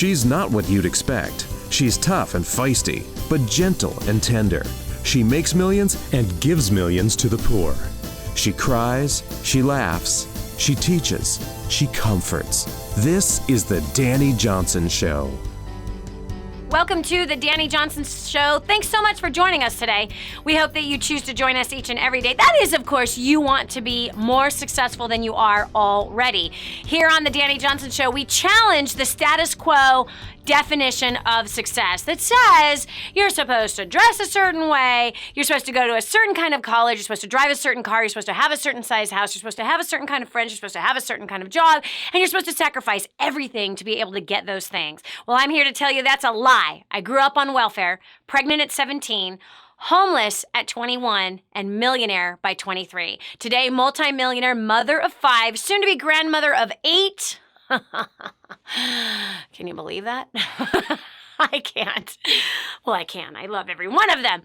She's not what you'd expect. She's tough and feisty, but gentle and tender. She makes millions and gives millions to the poor. She cries, she laughs, she teaches, she comforts. This is the Dani Johnson Show. Welcome to the Dani Johnson Show. Thanks so much for joining us today. We hope that you choose to join us each and every day. That is, of course, you want to be more successful than you are already. Here on the Dani Johnson Show, we challenge the status quo definition of success that says you're supposed to dress a certain way, you're supposed to go to a certain kind of college, you're supposed to drive a certain car, you're supposed to have a certain size house, you're supposed to have a certain kind of friends, you're supposed to have a certain kind of job, and you're supposed to sacrifice everything to be able to get those things. Well, I'm here to tell you that's a lie. I grew up on welfare, pregnant at 17, homeless at 21, and millionaire by 23. Today, multi-millionaire, mother of 5, soon to be grandmother of 8. Can you believe that? I can't. Well, I can. I love every one of them.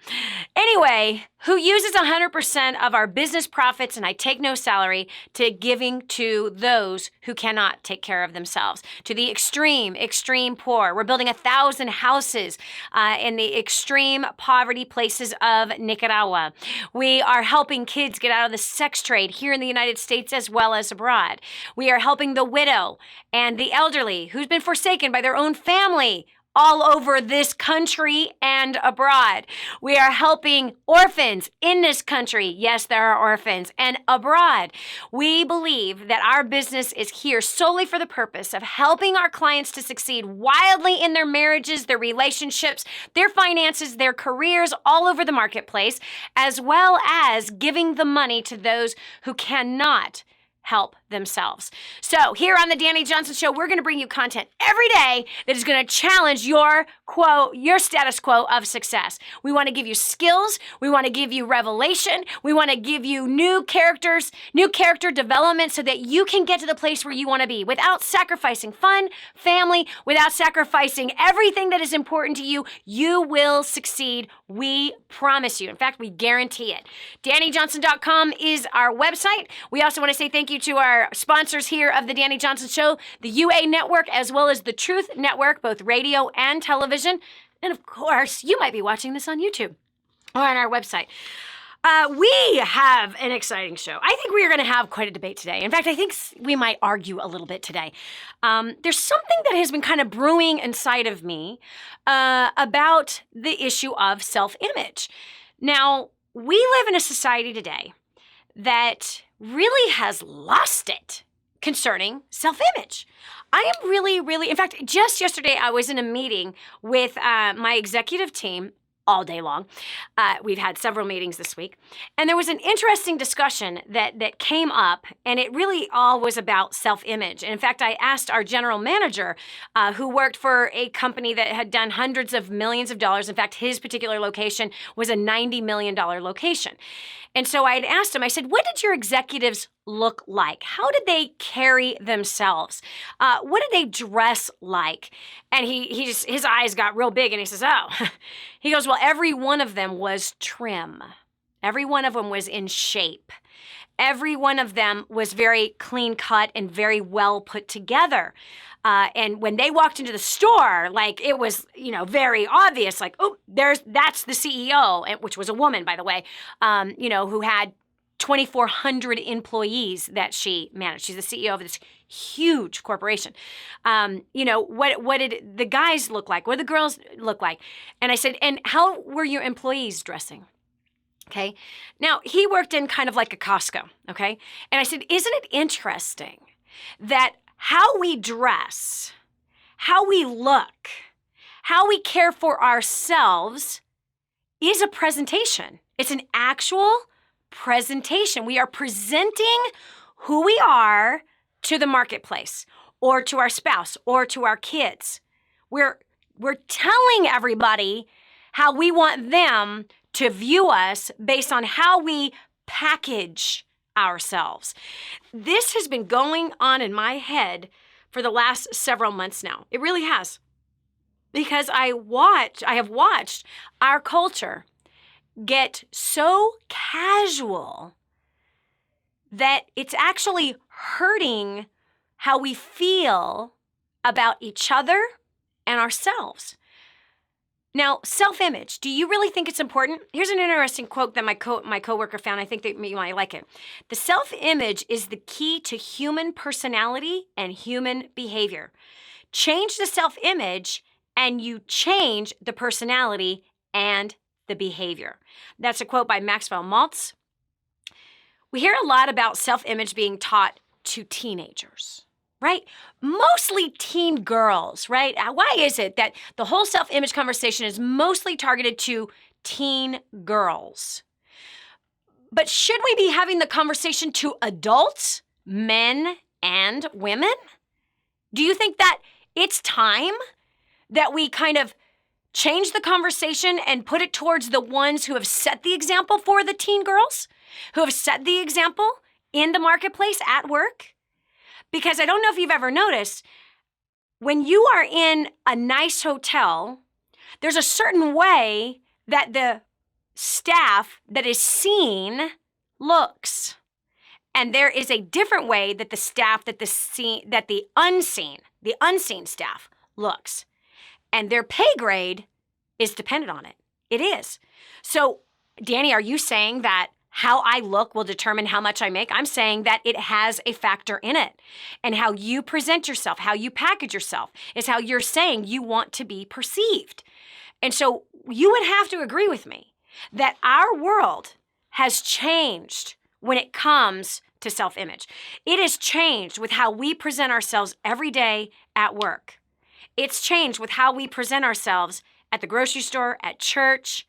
Anyway, who uses 100% of our business profits, and I take no salary, to giving to those who cannot take care of themselves, to the extreme poor. We're building 1,000 houses in the extreme poverty places of Nicaragua. We are helping kids get out of the sex trade here in the United States as well as abroad. We are helping the widow and the elderly who's been forsaken by their own family all over this country and abroad. We are helping orphans in this country. Yes, there are orphans, and abroad. We believe that our business is here solely for the purpose of helping our clients to succeed wildly in their marriages, their relationships, their finances, their careers all over the marketplace, as well as giving the money to those who cannot help themselves. So here on the Dani Johnson Show, we're going to bring you content every day that is going to challenge your status quo of success. We want to give you skills. We want to give you revelation. We want to give you new character development so that you can get to the place where you want to be without sacrificing fun, family, without sacrificing everything that is important to you. You will succeed. We promise you. In fact, we guarantee it. DaniJohnson.com is our website. We also want to say thank you to our sponsors here of the Dani Johnson Show, the UA Network, as well as the Truth Network, both radio and television. And of course, you might be watching this on YouTube or on our website. We have an exciting show. I think we are going to have quite a debate today. In fact, I think we might argue a little bit today. There's something that has been kind of brewing inside of me about the issue of self-image. Now, we live in a society today that really has lost it concerning self-image. I am really, in fact, just yesterday I was in a meeting with my executive team all day long. We've had several meetings this week. And there was an interesting discussion that came up, and it really all was about self-image. And in fact, I asked our general manager, who worked for a company that had done hundreds of millions of dollars. In fact, his particular location was a $90 million location. And so I had asked him, I said, what did your executives look like? How did they carry themselves? What did they dress like? And his eyes got real big and he says, oh, he goes, well, every one of them was trim. Every one of them was in shape. Every one of them was very clean cut and very well put together. And when they walked into the store, like it was, very obvious, like, oh, that's the CEO, which was a woman, by the way, who had 2,400 employees that she managed. She's the CEO of this huge corporation. What did the guys look like? What did the girls look like? And I said, and how were your employees dressing? Okay. Now, he worked in kind of like a Costco. Okay. And I said, isn't it interesting that how we dress, how we look, how we care for ourselves is a presentation. It's an actual presentation. We are presenting who we are to the marketplace or to our spouse or to our kids. We're telling everybody how we want them to view us based on how we package ourselves. This has been going on in my head for the last several months now. It really has. Because I have watched our culture get so casual that it's actually hurting how we feel about each other and ourselves. Now, self-image, do you really think it's important? Here's an interesting quote that my coworker found. I think that you might like it. The self-image is the key to human personality and human behavior. Change the self-image and you change the personality and the behavior. That's a quote by Maxwell Maltz. We hear a lot about self-image being taught to teenagers, right? Mostly teen girls, right? Why is it that the whole self-image conversation is mostly targeted to teen girls? But should we be having the conversation to adults, men and women? Do you think that it's time that we kind of change the conversation and put it towards the ones who have set the example for the teen girls, who have set the example in the marketplace at work? Because I don't know if you've ever noticed, when you are in a nice hotel, there's a certain way that the staff that is seen looks. And there is a different way that the staff that the unseen staff looks. And their pay grade is dependent on it. It is. So, Dani, are you saying that how I look will determine how much I make? I'm saying that it has a factor in it. And how you present yourself, how you package yourself, is how you're saying you want to be perceived. And so you would have to agree with me that our world has changed when it comes to self-image. It has changed with how we present ourselves every day at work. It's changed with how we present ourselves at the grocery store, at church.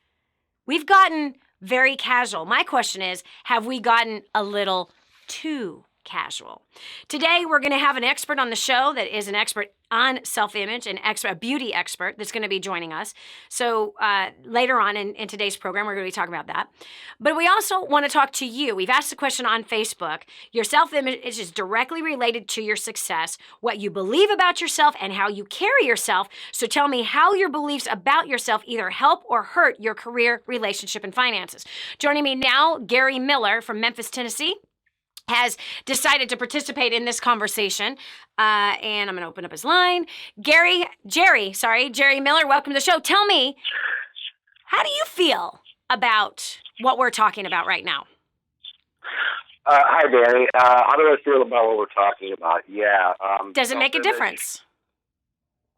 We've gotten very casual. My question is, have we gotten a little too casual? Today, we're going to have an expert on the show that is an expert on self-image, a beauty expert that's going to be joining us. So later on in today's program, we're going to be talking about that. But we also want to talk to you. We've asked a question on Facebook. Your self-image is directly related to your success, what you believe about yourself, and how you carry yourself. So tell me how your beliefs about yourself either help or hurt your career, relationship, and finances. Joining me now, Gary Miller from Memphis, Tennessee, has decided to participate in this conversation. And I'm going to open up his line. Jerry Miller, welcome to the show. Tell me, how do you feel about what we're talking about right now? Hi, Dani. How do I feel about what we're talking about? Yeah. Does it make a difference?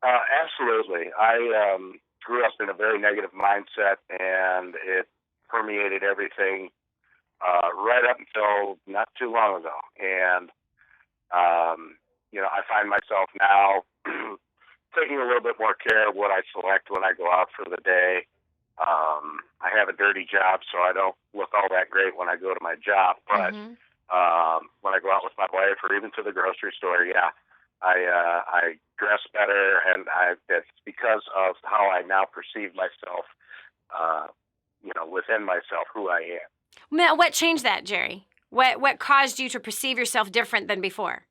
Absolutely. I grew up in a very negative mindset, and it permeated everything right up until not too long ago. And, I find myself now taking a little bit more care of what I select when I go out for the day. I have a dirty job, so I don't look all that great when I go to my job. But when I go out with my wife or even to the grocery store, I dress better, and it's because of how I now perceive myself, within myself, who I am. Now, what changed that, Jerry? What caused you to perceive yourself different than before?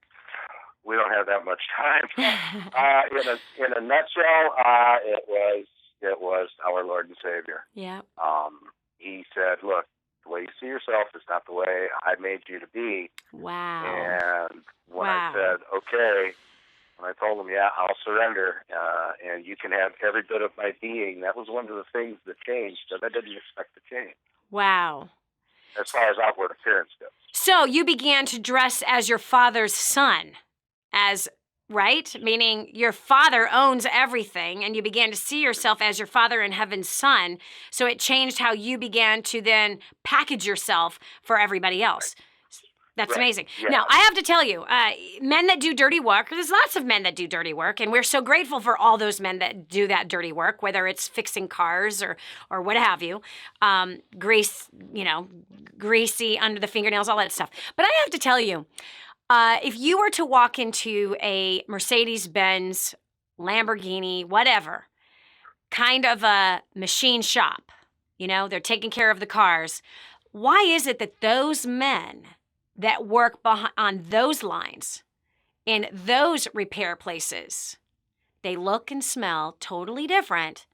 We don't have that much time. In a nutshell, it was our Lord and Savior. Yeah. He said, "Look, the way you see yourself is not the way I made you to be." Wow. And when I said, "Okay," when I told him, "Yeah, I'll surrender, and you can have every bit of my being," that was one of the things that changed that I didn't expect to change. Wow. As far as outward appearance goes. So you began to dress as your father's son, right? Meaning your father owns everything, and you began to see yourself as your Father in heaven's son. So it changed how you began to then package yourself for everybody else. That's amazing. Yeah. Now, I have to tell you, men that do dirty work, there's lots of men that do dirty work, and we're so grateful for all those men that do that dirty work, whether it's fixing cars or what have you, greasy under the fingernails, all that stuff. But I have to tell you, if you were to walk into a Mercedes-Benz, Lamborghini, whatever, kind of a machine shop, they're taking care of the cars, why is it that those men that work on those lines, in those repair places, they look and smell totally different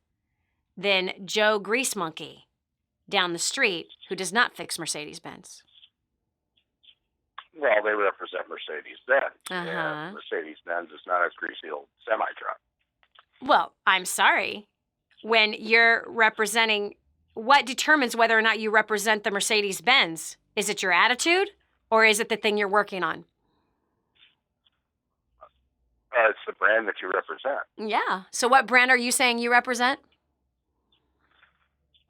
than Joe Grease Monkey down the street who does not fix Mercedes-Benz? Well, they represent Mercedes-Benz. And Mercedes-Benz is not a greasy old semi-truck. Well, I'm sorry. When you're representing, what determines whether or not you represent the Mercedes-Benz? Is it your attitude or is it the thing you're working on? It's the brand that you represent. Yeah. So what brand are you saying you represent?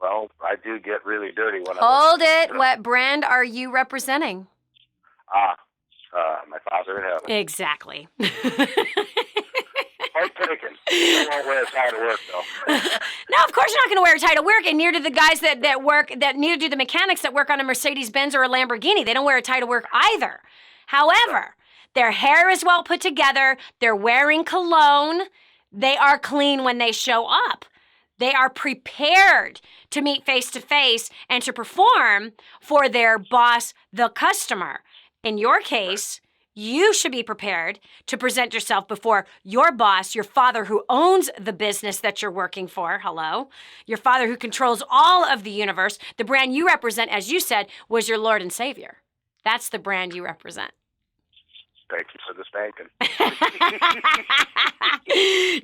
Well, I do get really dirty when Hold it. What brand are you representing? My Father in heaven. Exactly. Point taken. I won't wear a tie to work, though. No, of course you're not going to wear a tie to work, and neither do the guys that work, that neither do the mechanics that work on a Mercedes-Benz or a Lamborghini. They don't wear a tie to work either. However, their hair is well put together. They're wearing cologne. They are clean when they show up. They are prepared to meet face-to-face and to perform for their boss, the customer. In your case, you should be prepared to present yourself before your boss, your father who owns the business that you're working for. Hello. Your father who controls all of the universe. The brand you represent, as you said, was your Lord and Savior. That's the brand you represent. Thank you for the spanking.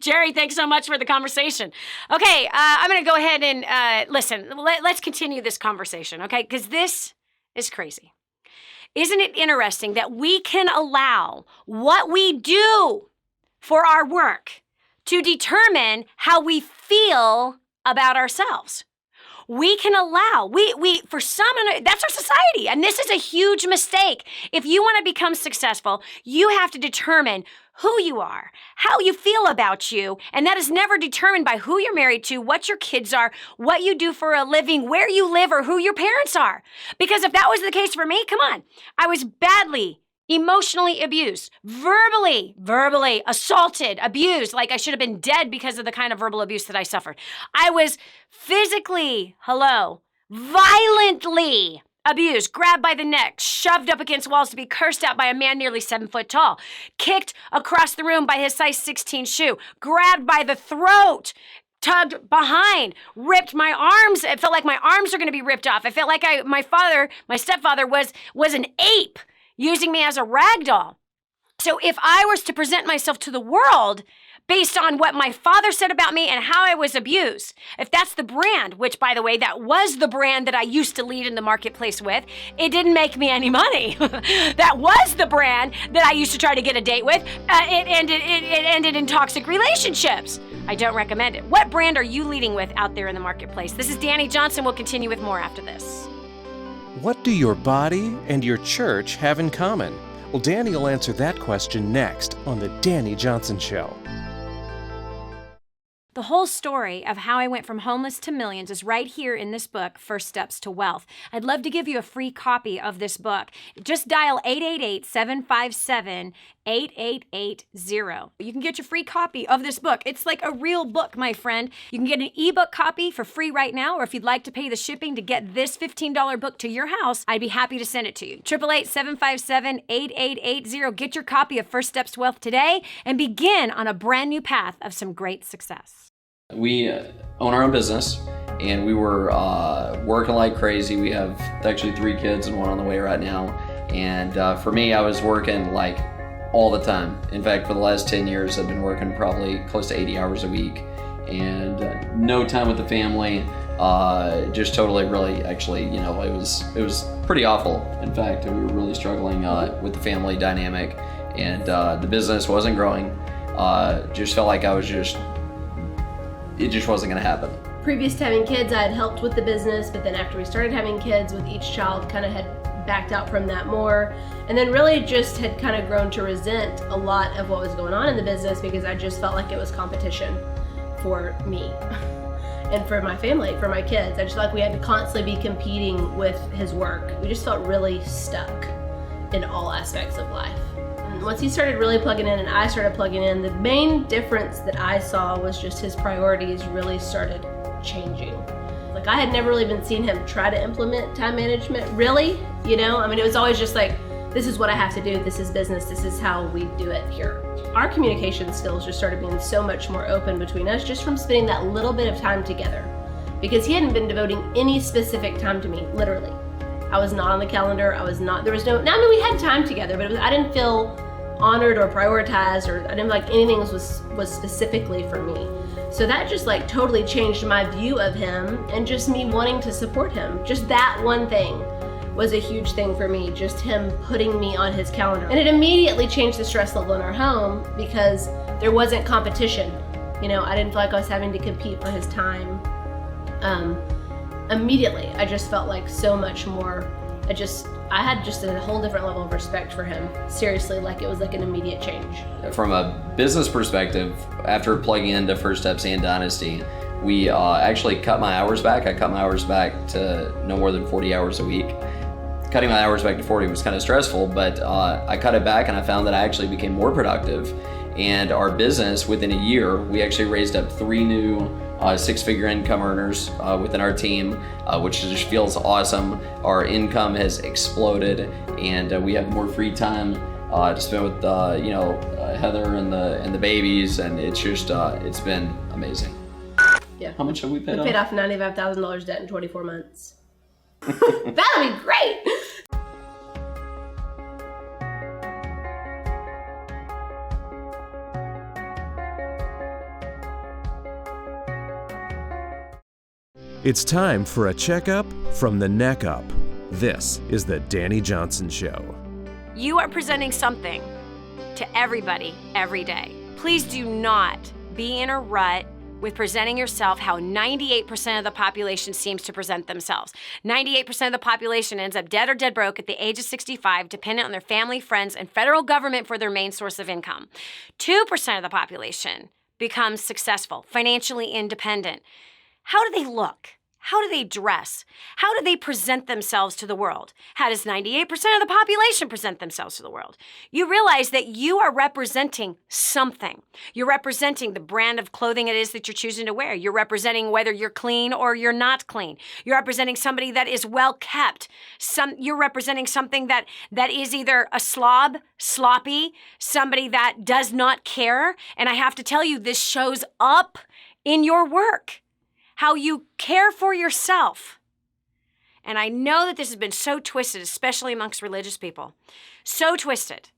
Jerry, thanks so much for the conversation. Okay, I'm going to go ahead and listen. Let's continue this conversation, okay? Because this is crazy. Isn't it interesting that we can allow what we do for our work to determine how we feel about ourselves? We can allow, for some, that's our society, and this is a huge mistake. If you want to become successful, you have to determine who you are, how you feel about you, and that is never determined by who you're married to, what your kids are, what you do for a living, where you live, or who your parents are. Because if that was the case for me, come on, I was badly emotionally abused, verbally assaulted, abused, like I should have been dead because of the kind of verbal abuse that I suffered. I was physically, violently abused, grabbed by the neck, shoved up against walls to be cursed out by a man nearly 7 foot tall, kicked across the room by his size 16 shoe, grabbed by the throat, tugged behind, ripped my arms. It felt like my arms were going to be ripped off. I felt like my stepfather was an ape, using me as a rag doll. So if I was to present myself to the world based on what my father said about me and how I was abused, if that's the brand, which, by the way, that was the brand that I used to lead in the marketplace with, it didn't make me any money. That was the brand that I used to try to get a date with. It ended in toxic relationships. I don't recommend it. What brand are you leading with out there in the marketplace? This is Dani Johnson. We'll continue with more after this. What do your body and your church have in common? Well, Dani will answer that question next on The Dani Johnson Show. The whole story of how I went from homeless to millions is right here in this book, First Steps to Wealth. I'd love to give you a free copy of this book. Just dial 888-757-8880. You can get your free copy of this book. It's like a real book, my friend. You can get an ebook copy for free right now, or if you'd like to pay the shipping to get this $15 book to your house, I'd be happy to send it to you. 888-757-8880. Get your copy of First Steps to Wealth today and begin on a brand new path of some great success. We own our own business, and we were working like crazy. We have actually 3 kids and 1 on the way right now. And for me, I was working like all the time. In fact, for the last 10 years, I've been working probably close to 80 hours a week, and no time with the family. Just totally, really, actually, it was pretty awful. In fact, we were really struggling with the family dynamic, and the business wasn't growing. Just felt like it just wasn't going to happen. Previous to having kids, I had helped with the business, but then after we started having kids with each child, kind of had backed out from that more, and then really just had kind of grown to resent a lot of what was going on in the business because I just felt like it was competition for me and for my family, for my kids. I just felt like we had to constantly be competing with his work. We just felt really stuck in all aspects of life. Once he started really plugging in and I started plugging in, the main difference that I saw was just his priorities really started changing. Like, I had never really even seen him try to implement time management, really, it was always just like, this is what I have to do, this is business, this is how we do it here. Our communication skills just started being so much more open between us just from spending that little bit of time together, because he hadn't been devoting any specific time to me, literally. I was not on the calendar, we had time together, but I didn't feel honored or prioritized, or I didn't feel like anything was specifically for me. So that just like totally changed my view of him and just me wanting to support him. Just that one thing was a huge thing for me, just him putting me on his calendar. And it immediately changed the stress level in our home because there wasn't competition. You know, I didn't feel like I was having to compete for his time. Immediately, I just felt like so much more, I had just a whole different level of respect for him. Seriously, like it was like an immediate change. From a business perspective, after plugging into First Steps and Dynasty, we actually cut my hours back. I cut my hours back to no more than 40 hours a week. Cutting my hours back to 40 was kind of stressful, but I cut it back and I found that I actually became more productive. And our business, within a year, we actually raised up 3 new six-figure income earners within our team, which just feels awesome. Our income has exploded, and we have more free time to spend with Heather and the babies, and it's just it's been amazing. Yeah. How much have we paid off? We paid off $95,000 debt in 24 months. That'll be great. It's time for a checkup from the neck up. This is the Dani Johnson Show. You are presenting something to everybody every day. Please do not be in a rut with presenting yourself how 98% of the population seems to present themselves. 98% of the population ends up dead or dead broke at the age of 65, dependent on their family, friends, and federal government for their main source of income. 2% of the population becomes successful, financially independent. How do they look? How do they dress? How do they present themselves to the world? How does 98% of the population present themselves to the world? You realize that you are representing something. You're representing the brand of clothing it is that you're choosing to wear. You're representing whether you're clean or you're not clean. You're representing somebody that is well kept. You're representing something that is either a slob, sloppy, somebody that does not care. And I have to tell you, this shows up in your work. How you care for yourself. And I know that this has been so twisted, especially amongst religious people. So twisted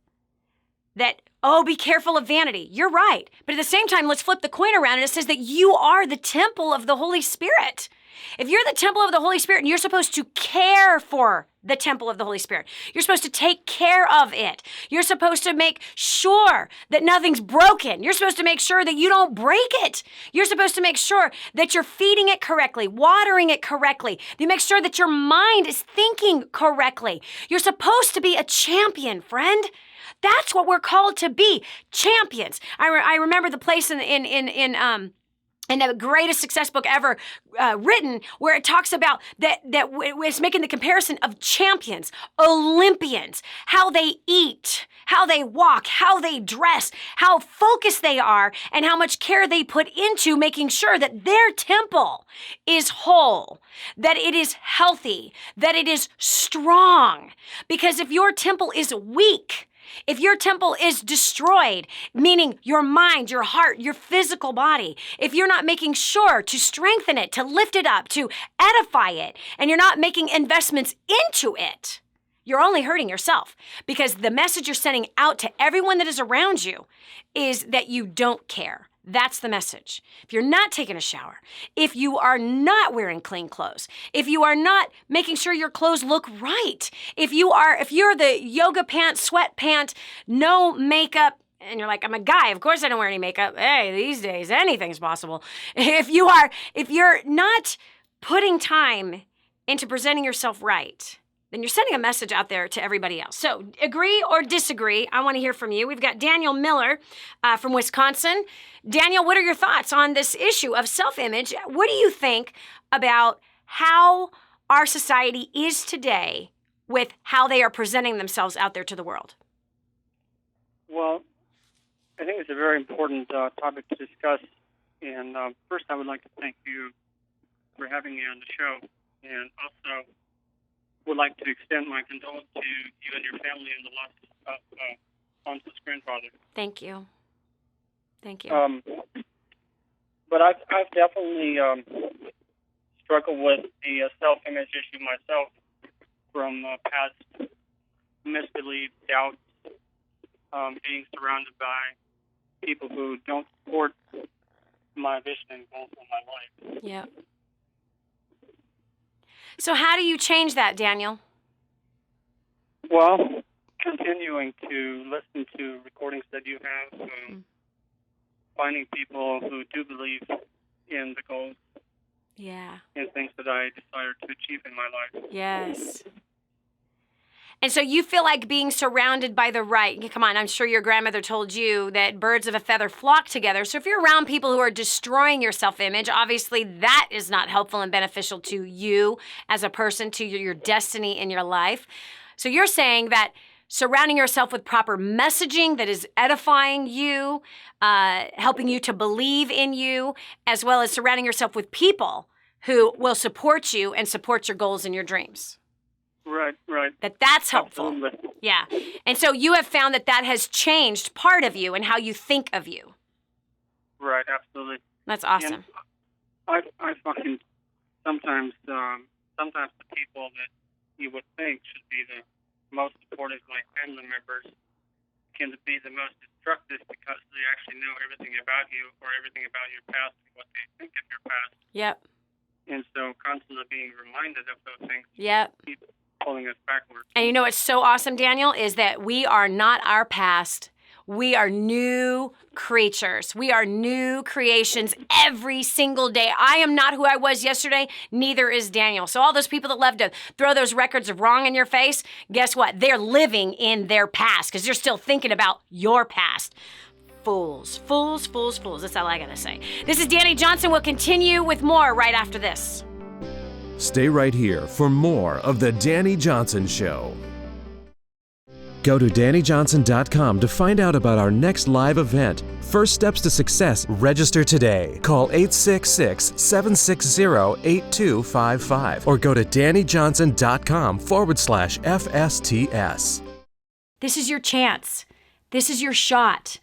that, be careful of vanity. You're right. But at the same time, let's flip the coin around and it says that you are the temple of the Holy Spirit. If you're the temple of the Holy Spirit and you're supposed to care for the temple of the Holy Spirit, you're supposed to take care of it. You're supposed to make sure that nothing's broken. You're supposed to make sure that you don't break it. You're supposed to make sure that you're feeding it correctly, watering it correctly. You make sure that your mind is thinking correctly. You're supposed to be a champion, friend. That's what we're called to be, champions. I remember the place in the greatest success book ever written, where it talks about that it's making the comparison of champions, Olympians, how they eat, how they walk, how they dress, how focused they are, and how much care they put into making sure that their temple is whole, that it is healthy, that it is strong. Because if your temple is weak, if your temple is destroyed, meaning your mind, your heart, your physical body, if you're not making sure to strengthen it, to lift it up, to edify it, and you're not making investments into it, you're only hurting yourself, because the message you're sending out to everyone that is around you is that you don't care. That's the message. If you're not taking a shower, if you are not wearing clean clothes, if you are not making sure your clothes look right, if you're the yoga pant, sweat pant, no makeup, and you're like, I'm a guy, of course I don't wear any makeup. Hey, these days anything's possible. If you're not putting time into presenting yourself right, then you're sending a message out there to everybody else. So agree or disagree, I want to hear from you. We've got Daniel Miller from Wisconsin. Daniel, what are your thoughts on this issue of self-image? What do you think about how our society is today with how they are presenting themselves out there to the world? Well, I think it's a very important topic to discuss. And first, I would like to thank you for having me on the show. And also would like to extend my condolences to you and your family in the loss of Ponce's grandfather. Thank you. Thank you. But I've definitely struggled with the self-image issue myself from past misbelief, doubts, being surrounded by people who don't support my vision and goals for my life. Yep. So how do you change that, Daniel? Well, continuing to listen to recordings that you have, finding people who do believe in the goals Yeah. and things that I desire to achieve in my life. Yes. And so you feel like being surrounded by the right. Come on, I'm sure your grandmother told you that birds of a feather flock together. So if you're around people who are destroying your self-image, obviously that is not helpful and beneficial to you as a person, to your destiny in your life. So you're saying that surrounding yourself with proper messaging that is edifying you, helping you to believe in you, as well as surrounding yourself with people who will support you and support your goals and your dreams. Right. That's helpful. Absolutely. Yeah. And so you have found that has changed part of you and how you think of you. Right, absolutely. That's awesome. And I find sometimes the people that you would think should be the most supportive, like family members, can be the most destructive because they actually know everything about you or everything about your past and what they think of your past. Yep. And so constantly being reminded of those things keep pulling us backwards. And you know what's so awesome, Daniel, is that we are not our past. We are new creatures. We are new creations every single day. I am not who I was yesterday. Neither is Daniel. So all those people that love to throw those records of wrong in your face, guess what? They're living in their past because they're still thinking about your past. Fools, fools, fools, fools. That's all I got to say. This is Dani Johnson. We'll continue with more right after this. Stay right here for more of The Dani Johnson Show. Go to DaniJohnson.com to find out about our next live event. First Steps to Success. Register today. Call 866-760-8255 or go to DaniJohnson.com/FSTS. This is your chance. This is your shot.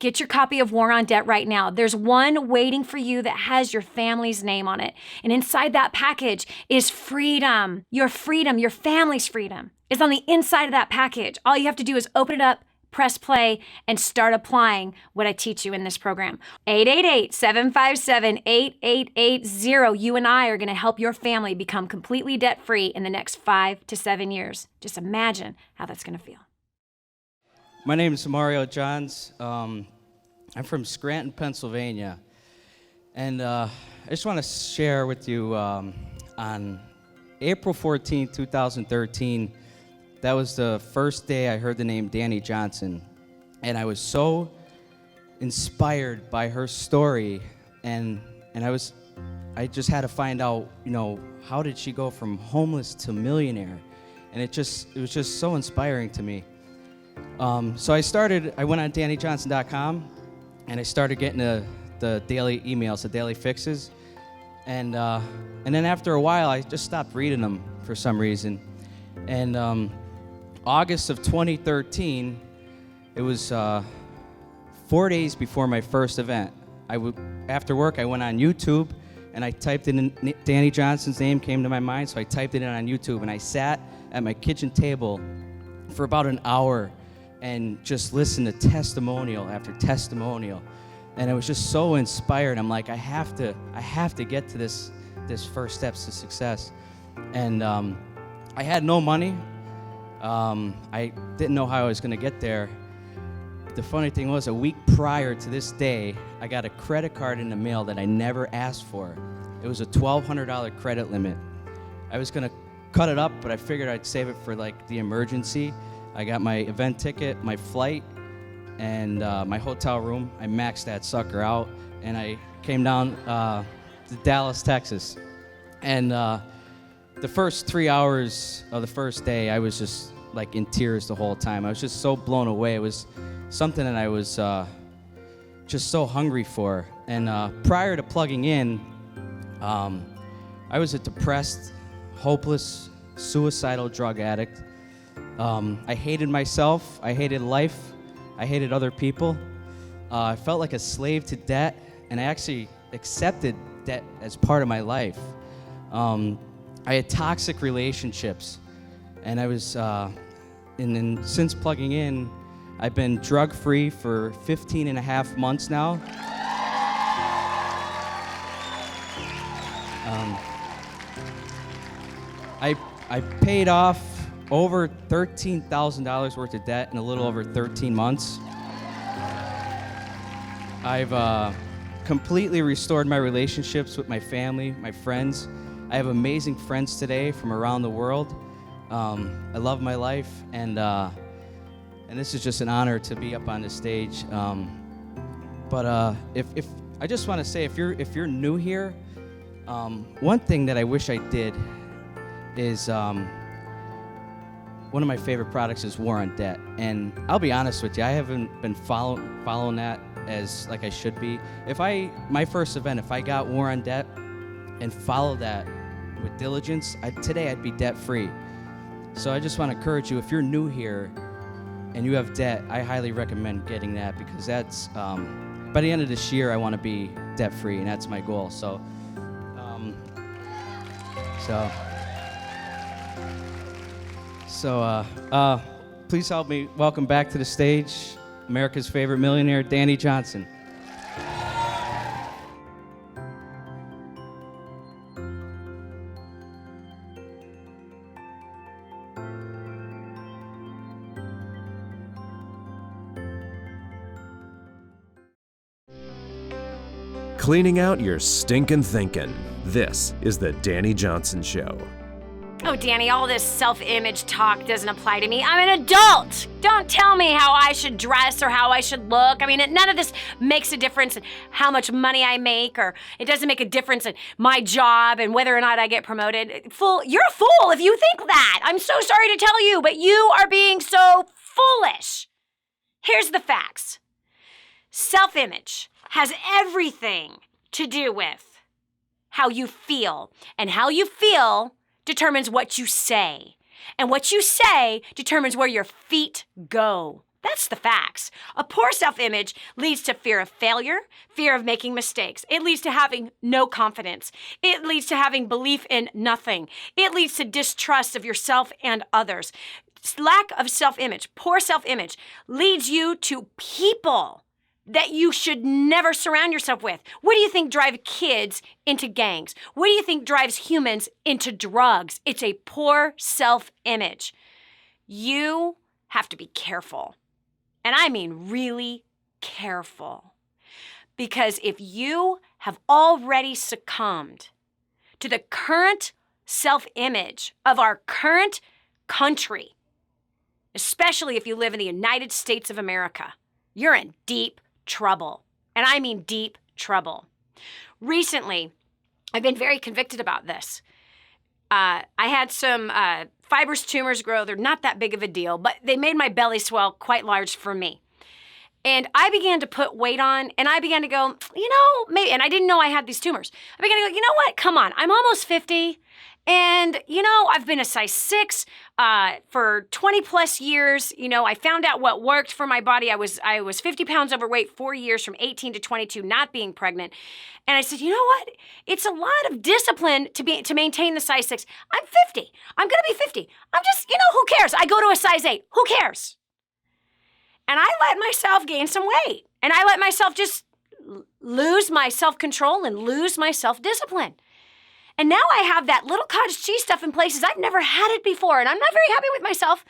Get your copy of War on Debt right now. There's one waiting for you that has your family's name on it. And inside that package is freedom. Your family's freedom is on the inside of that package. All you have to do is open it up, press play, and start applying what I teach you in this program. 888-757-8880. You and I are going to help your family become completely debt-free in the next 5 to 7 years. Just imagine how that's going to feel. My name is Mario Johns. I'm from Scranton, Pennsylvania. And I just want to share with you on April 14, 2013, that was the first day I heard the name Dani Johnson. And I was so inspired by her story. And I just had to find out, how did she go from homeless to millionaire? And it was just so inspiring to me. So I went on DaniJohnson.com, and I started getting the daily emails, the daily fixes. And then after a while, I just stopped reading them for some reason. And August of 2013, it was 4 days before my first event. After work, I went on YouTube, and I typed in Dani Johnson's name, came to my mind, so I typed it in on YouTube, and I sat at my kitchen table for about an hour and just listened to testimonial after testimonial. And I was just so inspired. I'm like, I have to get to this first steps to success. And I had no money. I didn't know how I was going to get there. The funny thing was, a week prior to this day, I got a credit card in the mail that I never asked for. It was a $1,200 credit limit. I was going to cut it up, but I figured I'd save it for like the emergency. I got my event ticket, my flight, and my hotel room. I maxed that sucker out, and I came down to Dallas, Texas. And the first 3 hours of the first day, I was just like in tears the whole time. I was just so blown away. It was something that I was just so hungry for. And prior to plugging in, I was a depressed, hopeless, suicidal drug addict. I hated myself, I hated life, I hated other people. I felt like a slave to debt, and I actually accepted debt as part of my life. I had toxic relationships, and I was, and then since plugging in, I've been drug-free for 15 and a half months now. I paid off over $13,000 worth of debt in a little over 13 months. I've completely restored my relationships with my family, my friends. I have amazing friends today from around the world. I love my life, and this is just an honor to be up on this stage. But if I just want to say, if you're new here, one thing that I wish I did is one of my favorite products is War on Debt, and I'll be honest with you, I haven't been following that as like I should be. My first event, if I got War on Debt and followed that with diligence, today I'd be debt free. So I just want to encourage you, if you're new here and you have debt, I highly recommend getting that, because that's by the end of this year I want to be debt free, and that's my goal. So please help me welcome back to the stage America's favorite millionaire, Dani Johnson. Cleaning out your stinkin' thinking. This is the Dani Johnson Show. Oh, Dani, all this self-image talk doesn't apply to me. I'm an adult. Don't tell me how I should dress or how I should look. I mean, none of this makes a difference in how much money I make, or it doesn't make a difference in my job and whether or not I get promoted. Fool, you're a fool if you think that. I'm so sorry to tell you, but you are being so foolish. Here's the facts. Self-image has everything to do with how you feel, and how you feel determines what you say, and what you say determines where your feet go. That's the facts. A poor self-image leads to fear of failure, fear of making mistakes. It leads to having no confidence. It leads to having belief in nothing. It leads to distrust of yourself and others. Lack of self-image, poor self-image, leads you to people that you should never surround yourself with. What do you think drives kids into gangs? What do you think drives humans into drugs? It's a poor self-image. You have to be careful. And I mean really careful. Because if you have already succumbed to the current self-image of our current country, especially if you live in the United States of America, you're in deep trouble. And I mean deep trouble. Recently, I've been very convicted about this. I had some fibrous tumors grow. They're not that big of a deal, but they made my belly swell quite large for me. And I began to put weight on, and I began to go, maybe, and I didn't know I had these tumors. I began to go, you know what? Come on, I'm almost 50. And, I've been a size 6 for 20 plus years. I found out what worked for my body. I was 50 pounds overweight 4 years, from 18 to 22, not being pregnant. And I said, you know what? It's a lot of discipline to maintain the size 6. I'm 50. I'm going to be 50. I'm just, who cares? I go to a size 8. Who cares? And I let myself gain some weight. And I let myself just lose my self-control and lose my self-discipline. And now I have that little cottage cheese stuff in places I've never had it before, and I'm not very happy with myself.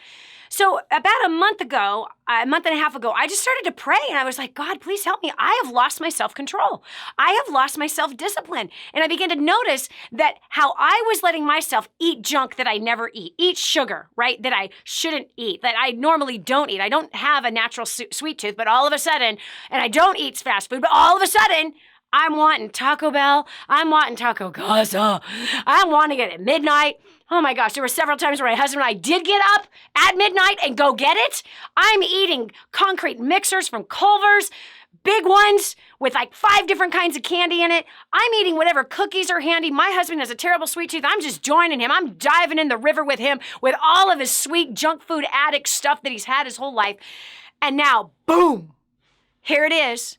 So about a month and a half ago, I just started to pray, and I was like, God, please help me. I have lost my self-control. I have lost my self-discipline. And I began to notice that how I was letting myself eat junk that I never eat sugar, right, that I shouldn't eat, that I normally don't eat. I don't have a natural sweet tooth, but all of a sudden, and I don't eat fast food, but all of a sudden, I'm wanting Taco Bell. I'm wanting Taco Gaza. I'm wanting it at midnight. Oh my gosh, there were several times where my husband and I did get up at midnight and go get it. I'm eating concrete mixers from Culver's, big ones with like 5 different kinds of candy in it. I'm eating whatever cookies are handy. My husband has a terrible sweet tooth. I'm just joining him. I'm diving in the river with him with all of his sweet junk food addict stuff that he's had his whole life. And now, boom, here it is.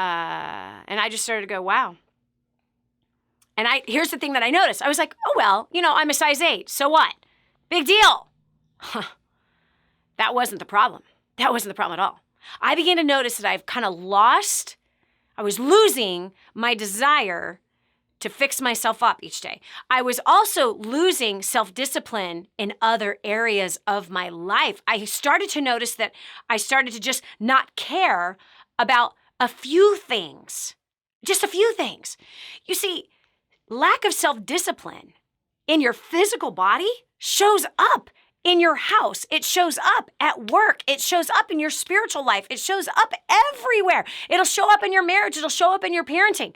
And I just started to go, wow. And here's the thing that I noticed. I was like, oh, well, I'm a size 8. So what? Big deal. That wasn't the problem. That wasn't the problem at all. I began to notice that I was losing my desire to fix myself up each day. I was also losing self-discipline in other areas of my life. I started to notice that I started to just not care about a few things, just a few things. You see, lack of self-discipline in your physical body shows up in your house. It shows up at work. It shows up in your spiritual life. It shows up everywhere. It'll show up in your marriage. It'll show up in your parenting.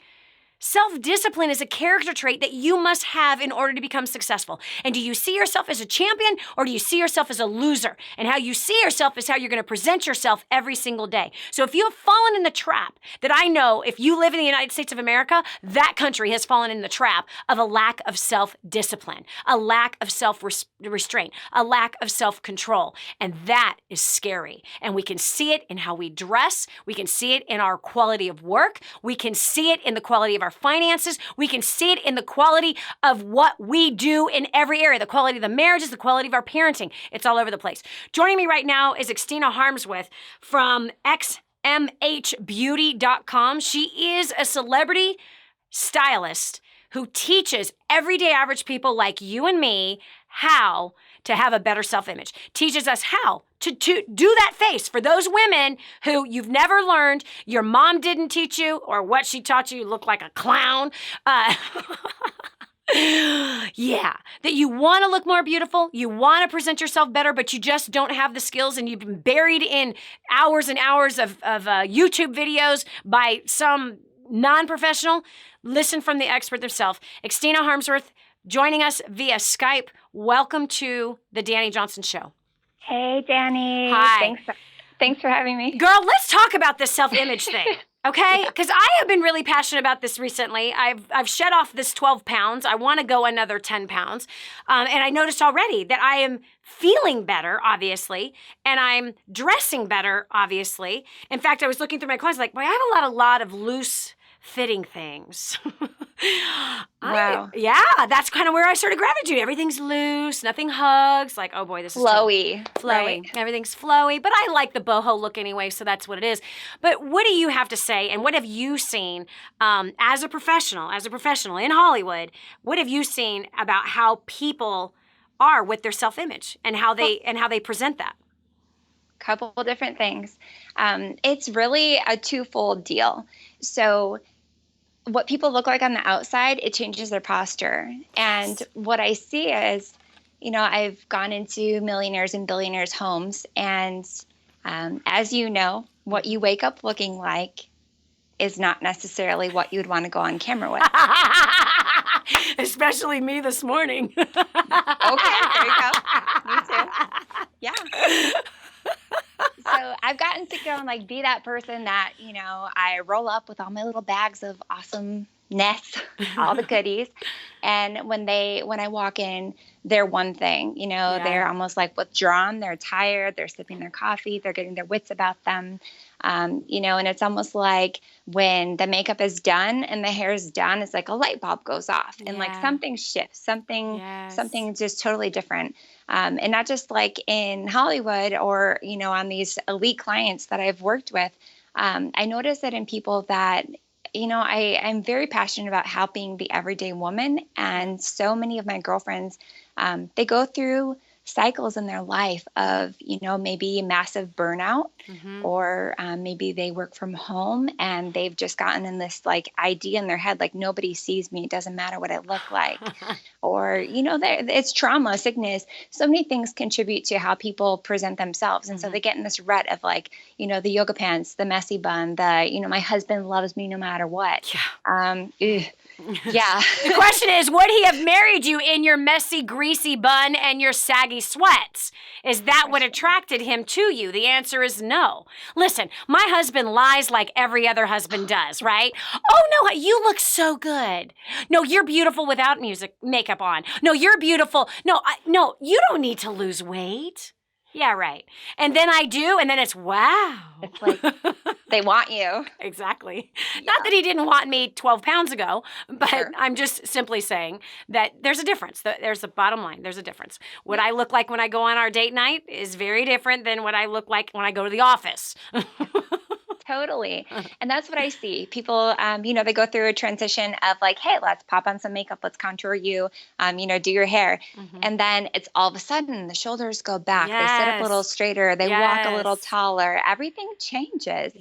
Self-discipline is a character trait that you must have in order to become successful. And do you see yourself as a champion or do you see yourself as a loser? And how you see yourself is how you're going to present yourself every single day. So if you have fallen in the trap that I know if you live in the United States of America, that country has fallen in the trap of a lack of self-discipline, a lack of self-restraint, a lack of self-control. And that is scary. And we can see it in how we dress. We can see it in our quality of work. We can see it in the quality of our finances. We can see it in the quality of what we do in every area, the quality of the marriages, the quality of our parenting. It's all over the place. Joining me right now is Xtina Harmsworth from xmhbeauty.com. She is a celebrity stylist who teaches everyday average people like you and me how to have a better self-image. Teaches us how to do that face for those women who you've never learned, your mom didn't teach you, or what she taught you look like a clown. Yeah, that you want to look more beautiful, you want to present yourself better, but you just don't have the skills, and you've been buried in hours and hours of YouTube videos by some non-professional. Listen from the expert themselves. Xtina Harmsworth joining us via Skype. Welcome to the Dani Johnson Show. Hey, Dani. Hi. Thanks for having me. Girl, let's talk about this self-image thing, okay? Because I have been really passionate about this recently. I've shed off this 12 pounds. I want to go another 10 pounds. And I noticed already that I am feeling better, obviously, and I'm dressing better, obviously. In fact, I was looking through my closet like, boy, I have a lot of loose fitting things. Wow. Yeah, that's kind of where I started gravitating. Everything's loose, nothing hugs. Like, oh boy, this is flowy. Flowy. Right? Everything's flowy, but I like the boho look anyway, so that's what it is. But what do you have to say, and what have you seen as a professional in Hollywood? What have you seen about how people are with their self-image and how they present that? Couple different things. It's really a twofold deal. So what people look like on the outside, it changes their posture. And what I see is, I've gone into millionaires and billionaires' homes, and as you know, what you wake up looking like is not necessarily what you'd want to go on camera with. Especially me this morning. Okay, there you go. Me too. Yeah. So I've gotten to go and be that person that, I roll up with all my little bags of awesomeness, all the goodies. And when I walk in, they're one thing, they're almost withdrawn, they're tired, they're sipping their coffee, they're getting their wits about them. And it's almost like when the makeup is done and the hair is done, it's like a light bulb goes off and something shifts, something just totally different. And not just in Hollywood or, on these elite clients that I've worked with. I notice that in people that, I'm very passionate about helping the everyday woman. And so many of my girlfriends, they go through cycles in their life of, maybe massive burnout, or maybe they work from home and they've just gotten in this idea in their head, nobody sees me. It doesn't matter what I look like. Or, it's trauma, sickness. So many things contribute to how people present themselves. And so they get in this rut of the yoga pants, the messy bun, my husband loves me no matter what. Yeah. The question is, would he have married you in your messy, greasy bun and your saggy sweats? Is that what attracted him to you? The answer is no. Listen, my husband lies like every other husband does, right? Oh, no, you look so good. No, you're beautiful without makeup on. No, you're beautiful. No, you don't need to lose weight. Yeah, right. And then I do, and then it's wow. It's like they want you. Exactly. Yeah. Not that he didn't want me 12 pounds ago, but Sure. I'm just simply saying that there's a difference. There's a bottom line. There's a difference. What I look like when I go on our date night is very different than what I look like when I go to the office. Totally. And that's what I see. People, they go through a transition of like, hey, let's pop on some makeup, let's contour you, do your hair. Mm-hmm. And then it's all of a sudden the shoulders go back. They sit up a little straighter. They walk a little taller. Everything changes.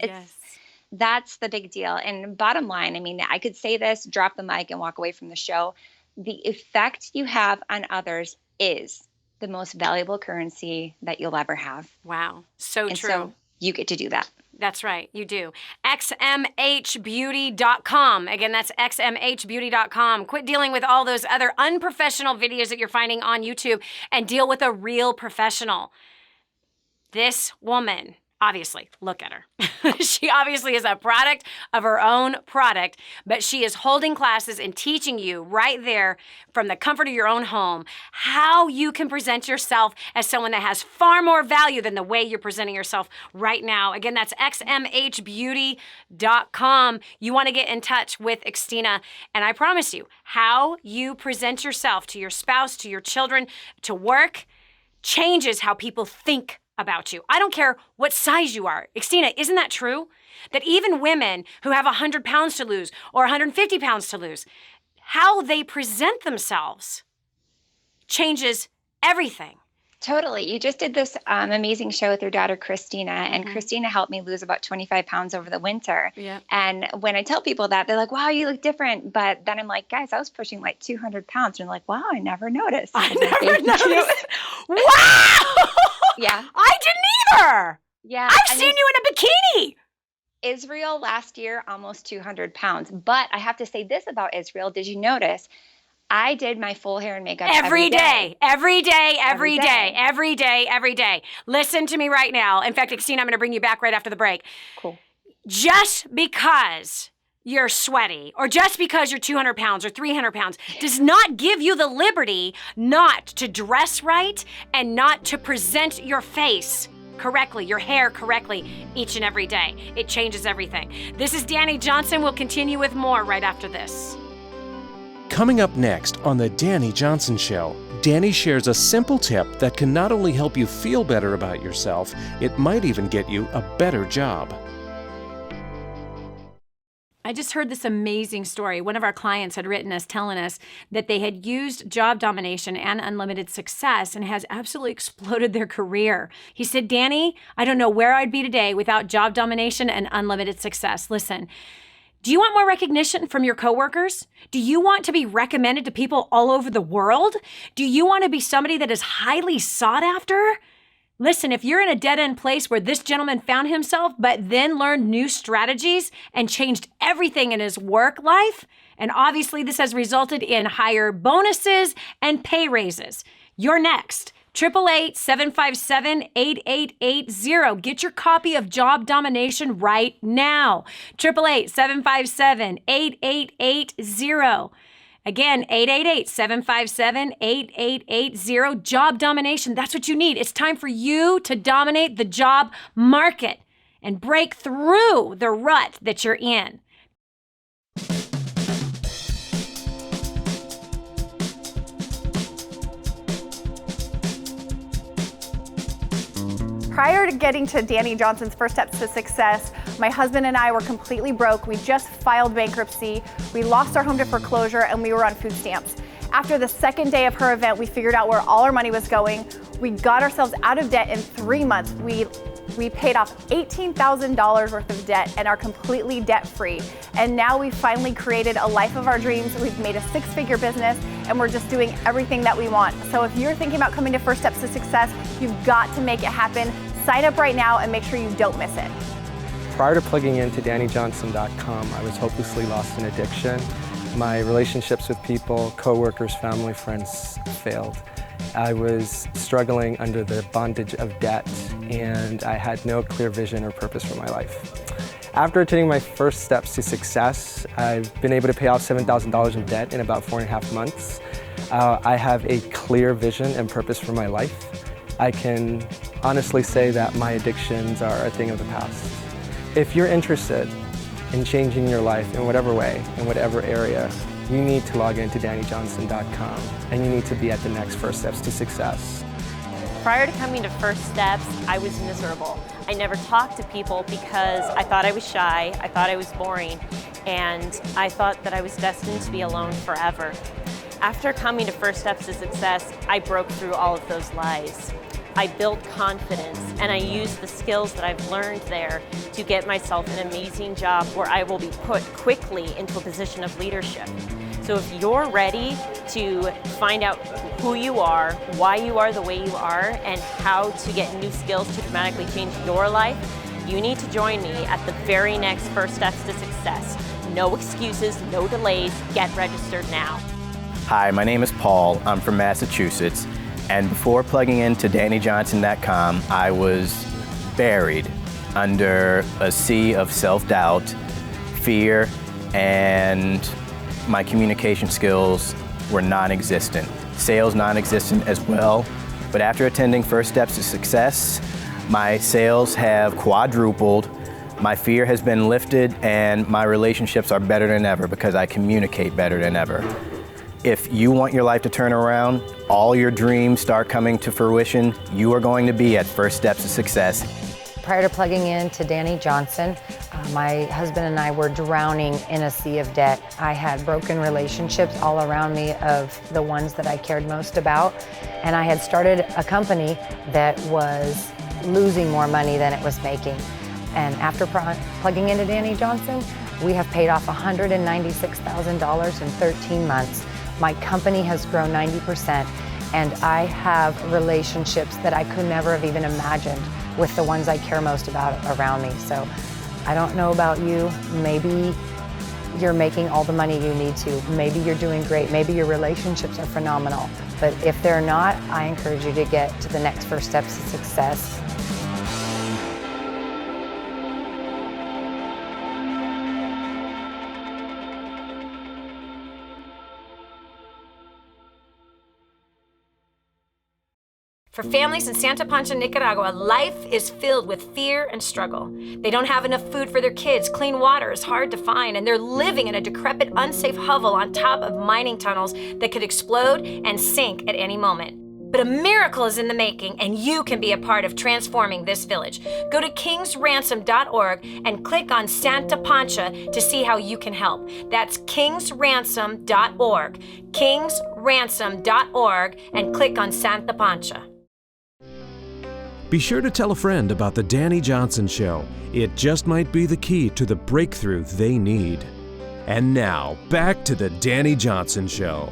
That's the big deal. And bottom line, I mean, I could say this, drop the mic and walk away from the show. The effect you have on others is the most valuable currency that you'll ever have. Wow. So and true. So you get to do that. That's right. You do. xmhbeauty.com. Again, that's xmhbeauty.com. Quit dealing with all those other unprofessional videos that you're finding on YouTube and deal with a real professional. This woman, obviously, look at her. She obviously is a product of her own product, but she is holding classes and teaching you right there from the comfort of your own home how you can present yourself as someone that has far more value than the way you're presenting yourself right now. Again, that's xmhbeauty.com. You want to get in touch with Xtina, and I promise you, how you present yourself to your spouse, to your children, to work, changes how people think about you. I don't care what size you are. Xtina, isn't that true? That even women who have 100 pounds to lose or 150 pounds to lose, how they present themselves changes everything. Totally. You just did this amazing show with your daughter, Christina, and Christina helped me lose about 25 pounds over the winter. Yeah. And when I tell people that, they're like, wow, you look different. But then I'm like, guys, I was pushing like 200 pounds. And they're like, wow, I never noticed. I never noticed. Wow! Yeah. I didn't either. Yeah. I've seen you in a bikini. Israel last year, almost 200 pounds. But I have to say this about Israel. Did you notice? I did my full hair and makeup every day. Every day. Listen to me right now. In fact, Xtina, I'm going to bring you back right after the break. Cool. Just because you're sweaty or just because you're 200 pounds or 300 pounds does not give you the liberty not to dress right and not to present your face correctly, your hair correctly each and every day. It changes everything. This is Dani Johnson. We'll continue with more right after this. Coming up next on The Dani Johnson Show, Dani shares a simple tip that can not only help you feel better about yourself, it might even get you a better job. I just heard this amazing story. One of our clients had written us telling us that they had used job domination and unlimited success and has absolutely exploded their career. He said, Dani, I don't know where I'd be today without job domination and unlimited success. Listen, do you want more recognition from your coworkers? Do you want to be recommended to people all over the world? Do you want to be somebody that is highly sought after? Listen, if you're in a dead-end place where this gentleman found himself, but then learned new strategies and changed everything in his work life, and obviously this has resulted in higher bonuses and pay raises, you're next. 888-757-8880. Get your copy of Job Domination right now. 888-757-8880. Again, 888-757-8880. Job Domination. That's what you need. It's time for you to dominate the job market and break through the rut that you're in. Prior to getting to Dani Johnson's First Steps to Success, my husband and I were completely broke. We just filed bankruptcy. We lost our home to foreclosure and we were on food stamps. After the second day of her event, we figured out where all our money was going. We got ourselves out of debt in 3 months. We paid off $18,000 worth of debt and are completely debt-free. And now we've finally created a life of our dreams. We've made a 6-figure business and we're just doing everything that we want. So if you're thinking about coming to First Steps to Success, you've got to make it happen. Sign up right now and make sure you don't miss it. Prior to plugging into DaniJohnson.com, I was hopelessly lost in addiction. My relationships with people, coworkers, family, friends failed. I was struggling under the bondage of debt, and I had no clear vision or purpose for my life. After taking my first steps to success, I've been able to pay off $7,000 in debt in about 4.5 months. I have a clear vision and purpose for my life. I can honestly say that my addictions are a thing of the past. If you're interested in changing your life in whatever way, in whatever area, you need to log into DaniJohnson.com, and you need to be at the next first steps to success. Prior to coming to First Steps, I was miserable. I never talked to people because I thought I was shy, I thought I was boring, and I thought that I was destined to be alone forever. After coming to First Steps to Success, I broke through all of those lies. I built confidence, and I used the skills that I've learned there to get myself an amazing job where I will be put quickly into a position of leadership. So if you're ready to find out who you are, why you are the way you are, and how to get new skills to dramatically change your life, you need to join me at the very next First Steps to Success. No excuses, no delays, get registered now. Hi, my name is Paul. I'm from Massachusetts. And before plugging into DaniJohnson.com, I was buried under a sea of self-doubt, fear, and my communication skills were non-existent. Sales non-existent as well. But after attending First Steps to Success, my sales have quadrupled, my fear has been lifted, and my relationships are better than ever because I communicate better than ever. If you want your life to turn around, all your dreams start coming to fruition, you are going to be at First Steps to Success. Prior to plugging in to Dani Johnson, my husband and I were drowning in a sea of debt. I had broken relationships all around me of the ones that I cared most about, and I had started a company that was losing more money than it was making. And after plugging into Dani Johnson, we have paid off $196,000 in 13 months. My company has grown 90%, and I have relationships that I could never have even imagined with the ones I care most about around me. So I don't know about you, maybe you're making all the money you need to, maybe you're doing great, maybe your relationships are phenomenal, but if they're not, I encourage you to get to the next first steps to success. For families in Santa Pancha, Nicaragua, life is filled with fear and struggle. They don't have enough food for their kids, clean water is hard to find, and they're living in a decrepit, unsafe hovel on top of mining tunnels that could explode and sink at any moment. But a miracle is in the making, and you can be a part of transforming this village. Go to kingsransom.org and click on Santa Pancha to see how you can help. That's kingsransom.org, kingsransom.org, and click on Santa Pancha. Be sure to tell a friend about the Dani Johnson Show. It just might be the key to the breakthrough they need. And now, back to the Dani Johnson Show.